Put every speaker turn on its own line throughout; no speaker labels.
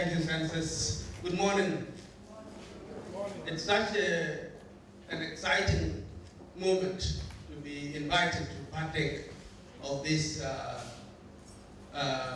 Thank you, Census. Good morning. Good morning. It's such an exciting moment to be invited to partake of this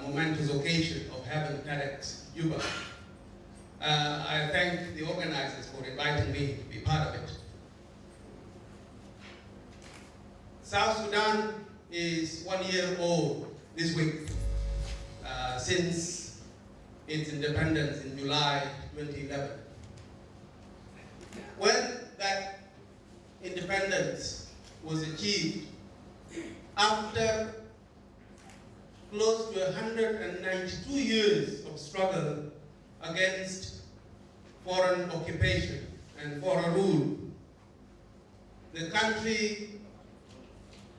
momentous occasion of having TEDxJuba. I thank the organizers for inviting me to be part of it. South Sudan is 1 year old this week, since its independence in July 2011. When that independence was achieved, after close to 192 years of struggle against foreign occupation and foreign rule, the country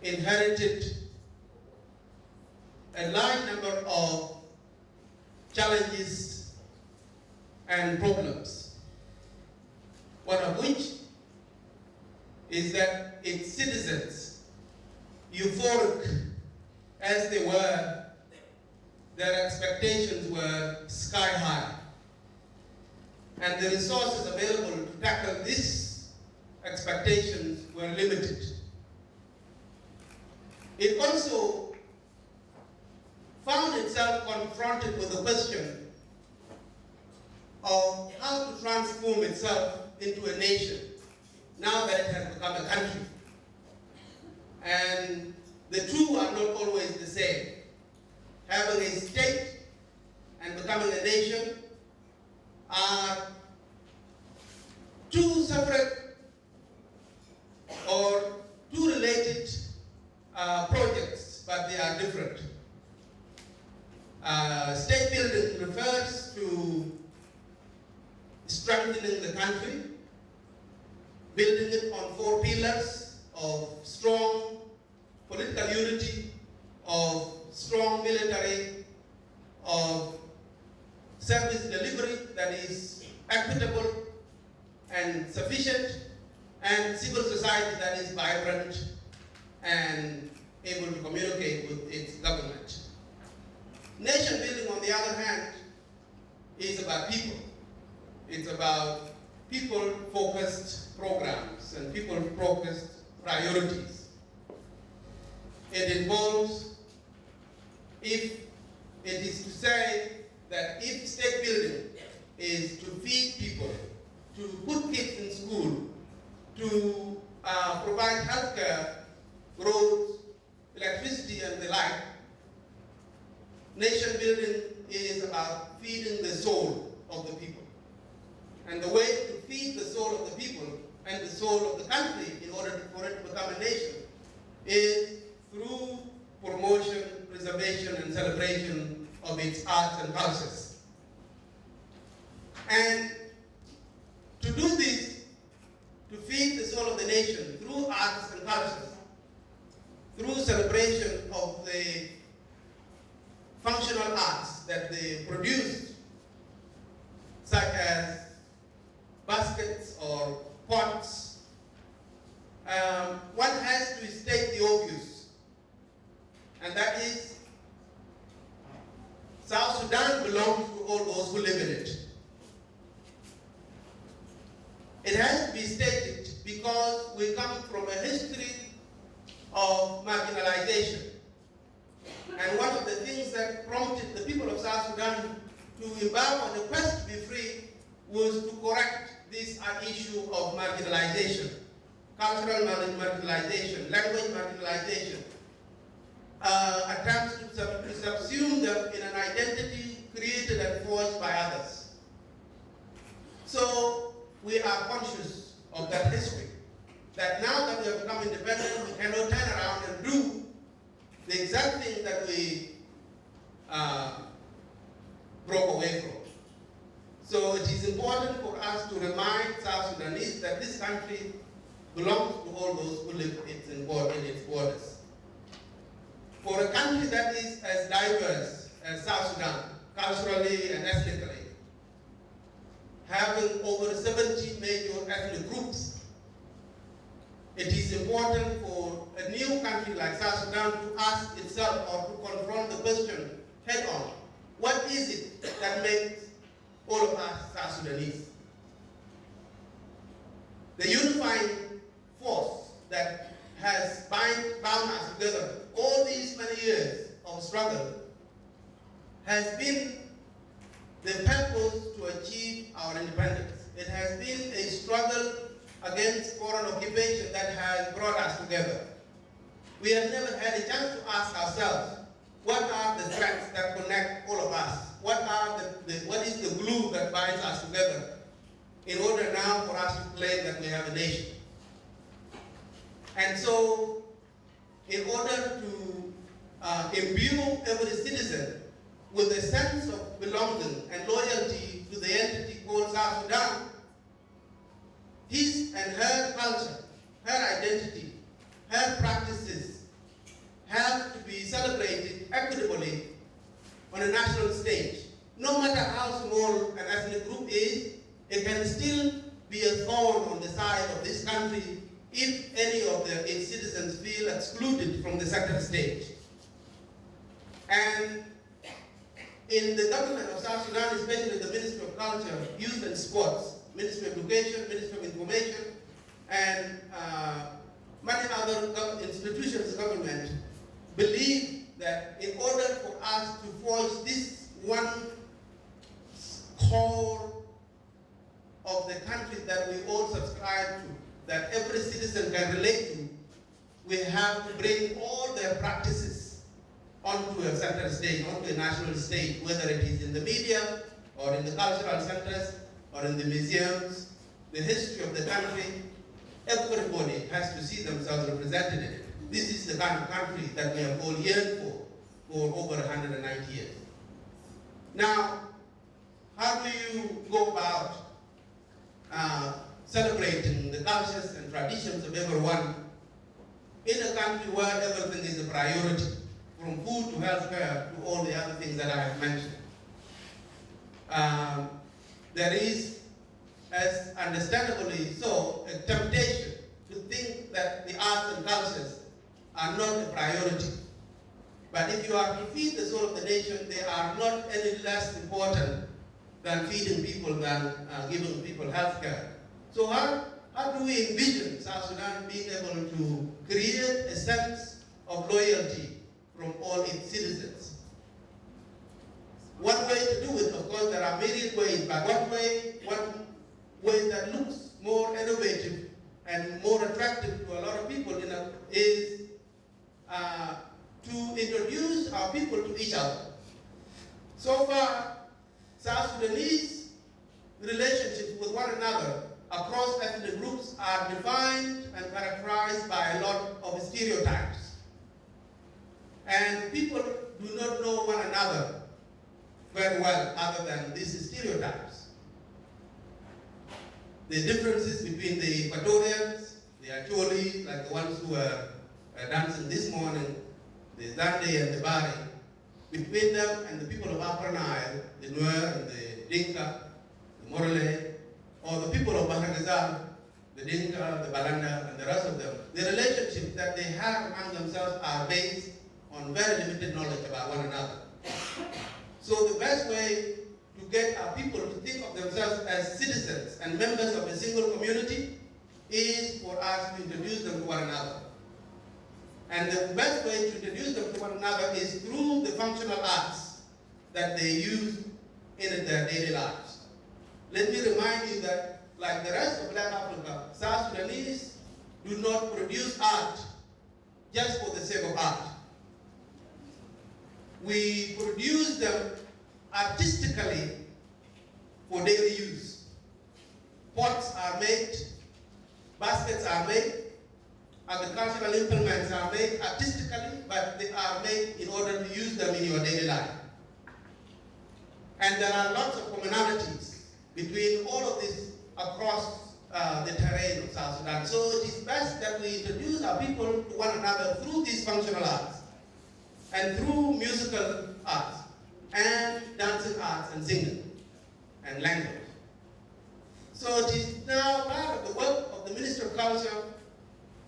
inherited a large number of challenges and problems, one of which is that its citizens, euphoric as they were, their expectations were sky high, and the resources available to tackle these expectations were limited. It also found itself confronted with the question of how to transform itself into a nation now that it has become a country. And the two are not always the same. Having a state and becoming a nation are two separate or two related projects, but they are different. State building refers to strengthening the country, building it on 4 pillars of strong political unity, of strong military, of service delivery that is equitable and sufficient, and civil society that is vibrant and able to communicate with its government. Nation building, on the other hand, is about people. It's about people-focused programs and people-focused priorities. It involves, if it is to say that if state building is to feed people, to put kids in school, to provide healthcare, roads, electricity, and the like, nation building is about feeding the soul of the people. And the way to feed the soul of the people and the soul of the country in order for it to become a nation is through promotion, preservation, and celebration of its arts and cultures. And to do this, to feed the soul of the nation through arts and cultures, through celebration of the functional arts that they produce, such as baskets or pots, one has to state the obvious, and that is South Sudan belongs to all those who live in it. It has to be stated because we come from a history of marginalization. And one of the things that prompted the people of South Sudan to embark on the quest to be free was to correct this issue of marginalization, cultural marginalization, language marginalization, attempts to subsume them in an identity created and forged by others. So we are conscious of that history, that now that we have become independent, we cannot turn around and do the exact thing that we broke away from. So it is important for us to remind South Sudanese that this country belongs to all those who live in its borders. For a country that is as diverse as South Sudan, culturally and ethnically, having over 70 major ethnic groups, it is important for a new country like South Sudan to ask itself or to confront the question head on. What is it that makes all of us South Sudanese. The unifying force that has bound us together all these many years of struggle has been the purpose to achieve our independence. It has been a struggle against foreign occupation that has brought us together. We have never had a chance to ask ourselves, what are the threads that connect all of us? What is the glue that binds us together in order now for us to claim that we have a nation? And so, in order to imbue every citizen with a sense of belonging and loyalty to the entity called South Sudan, his and her culture, her identity, her practices have to be celebrated equitably on a national stage. No matter how small an ethnic group is, it can still be a thorn on the side of this country if any of its citizens feel excluded from the center stage. And in the government of South Sudan, especially the Ministry of Culture, Youth and Sports, Ministry of Education, Ministry of Information, and many other institutions of government believe that in order for us to forge this one core of the country that we all subscribe to, that every citizen can relate to, we have to bring all their practices onto a center stage, onto a national stage, whether it is in the media, or in the cultural centers, or in the museums, the history of the country. Everybody has to see themselves represented in it. This is the kind of country that we have all yearned for over 190 years. Now, how do you go about celebrating the cultures and traditions of everyone in a country where everything is a priority, from food to healthcare to all the other things that I have mentioned? There is, as understandably so, a temptation to think that the arts and cultures are not a priority. But if you are to feed the soul of the nation, they are not any less important than feeding people, than giving people health care. So how do we envision South Sudan being able to create a sense of loyalty from all its citizens? One way to do it, of course, there are myriad ways, but one way that looks more innovative and more attractive to a lot of people is to introduce our people to each other. So far, South Sudanese relationships with one another across ethnic groups are defined and characterized by a lot of stereotypes. And people do not know one another very well other than these stereotypes. The differences between the Equatorians, the Acholi, like the ones who were dancing this morning, the Zande and the Bari, between them and the people of Upper Nile, the Nuer and the Dinka, the Morale, or the people of Bahagazal, the Dinka, the Balanda, and the rest of them, the relationships that they have among themselves are based on very limited knowledge about one another. So the best way to get our people to think of themselves as citizens and members of a single community is for us to introduce them to one another. And the best way to introduce them to one another is through the functional arts that they use in their daily lives. Let me remind you that, like the rest of Black Africa, South Sudanese do not produce art just for the sake of art. We produce them artistically for daily use. Pots are made, baskets are made, agricultural implements are made artistically, but they are made in order to use them in your daily life. And there are lots of commonalities between all of this across the terrain of South Sudan. So it is best that we introduce our people to one another through these functional arts and through musical arts and dancing arts and singing and language. So it is now part of the work of the Ministry of Culture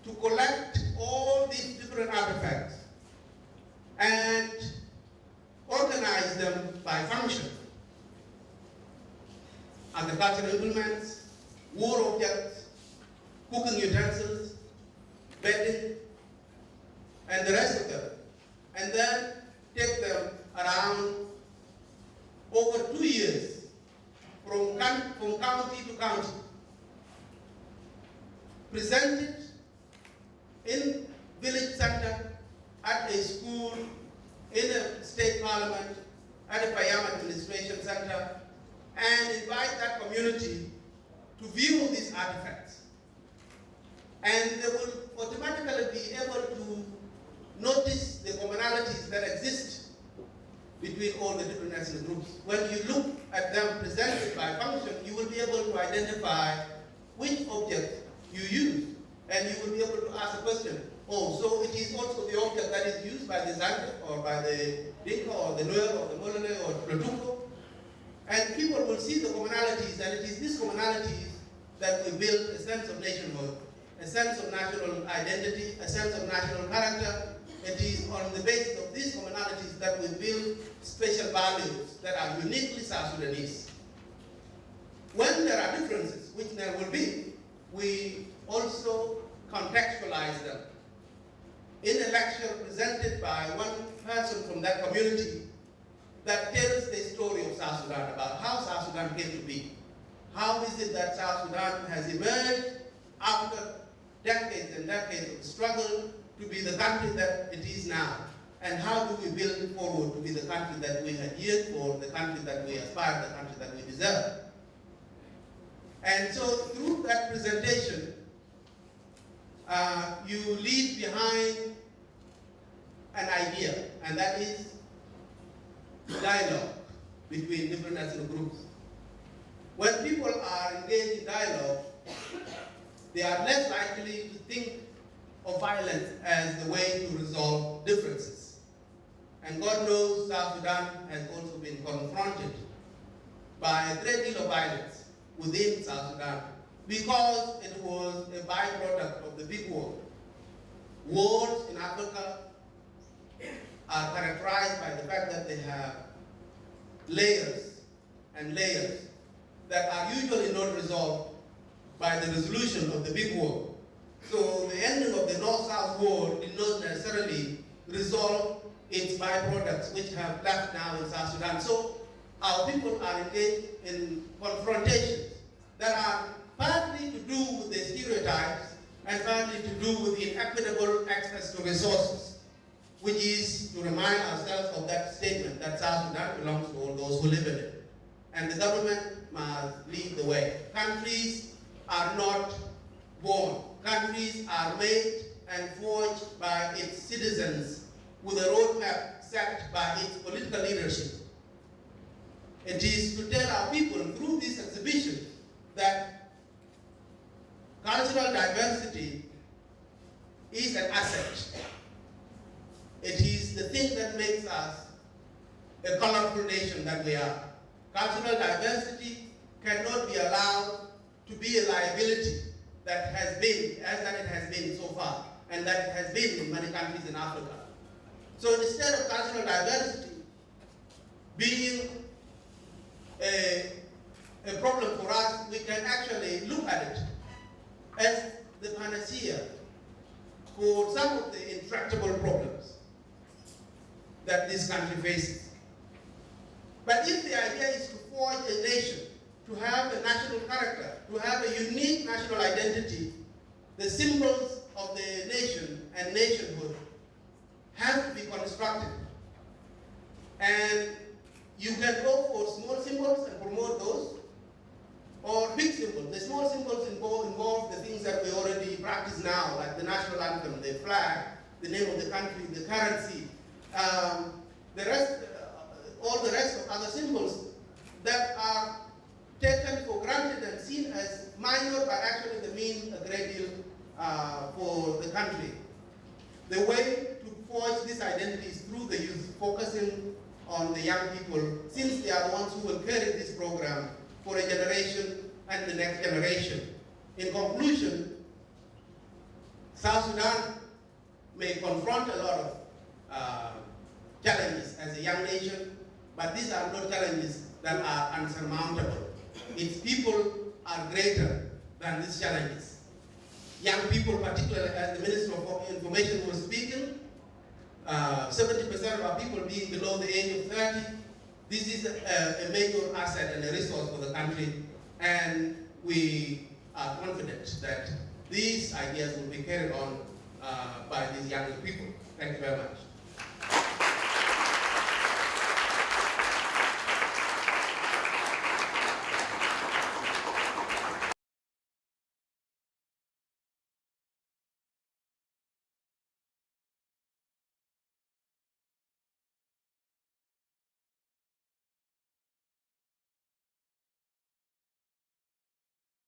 to collect all these different artifacts and organize them by function. agricultural implements, war objects, cooking utensils, bedding, and the rest of them, and then take them around over 2 years from county to county, present it in village center, at a school, in a state parliament, at a Payam administration center, and invite that community to view these artifacts. And they will automatically be able to notice the commonalities that exist between all the different ethnic groups. When you look at them presented by function, you will be able to identify which object you use, and you will be able to ask a question. Oh, so it is also the object that is used by the Zante, or by the Dinka, or the Nuer, or the Molele, or the Plutuko. And people will see the commonalities, and it is these commonalities that will build a sense of nationhood, a sense of national identity, a sense of national character. It is on the basis of these commonalities that we build special values that are uniquely South Sudanese. When there are differences, which there will be, we also contextualize them. In a lecture presented by one person from that community that tells the story of South Sudan, about how South Sudan came to be. How is it that South Sudan has emerged after decades and decades of struggle to be the country that it is now? And how do we build forward to be the country that we had yearned for, the country that we aspire, the country that we deserve? And so through that presentation, you leave behind an idea, and that is dialogue between different ethnic groups. When people are engaged in dialogue, they are less likely to think of violence as the way to resolve differences. And God knows South Sudan has also been confronted by a great deal of violence within South Sudan because it was a byproduct of the big war. Wars in Africa are characterized by the fact that they have layers and layers that are usually not resolved by the resolution of the big war. So the ending of the North-South war did not necessarily resolve its byproducts, which have left now in South Sudan. So our people are engaged in confrontations that are partly to do with the stereotypes and partly to do with inequitable access to resources, which is to remind ourselves of that statement that South Sudan belongs to all those who live in it. And the government must lead the way. Countries are not born. Countries are made and forged by its citizens with a roadmap set by its political leadership. It is to tell our people through this exhibition that cultural diversity is an asset. It is the thing that makes us a colorful nation that we are. Cultural diversity cannot be allowed to be a liability that has been, as that it has been so far, and that it has been in many countries in Africa. So instead of cultural diversity being a problem for us, we can actually look at it as the panacea for some of the intractable problems that this country faces. But if the idea is to forge a nation, to have a national character, to have a unique national identity, the symbols of the nation and nationhood have to be constructed. And you can go for small symbols and promote those, or big symbols. The small symbols involve the things that we already practice now, like the national anthem, the flag, the name of the country, the currency, the rest, all the rest of other symbols that are taken for granted and seen as minor, but actually they mean a great deal for the country. The way to forge this identity is through the youth, focusing on the young people, since they are the ones who will carry this program for a generation and the next generation. In conclusion, South Sudan may confront a lot of challenges as a young nation, but these are not challenges that are unsurmountable. its people are greater than these challenges. Young people, particularly as the Minister of Information was speaking, 70% of our people being below the age of 30, this is a major asset and a resource for the country, and we are confident that these ideas will be carried on by these young people. Thank you very much.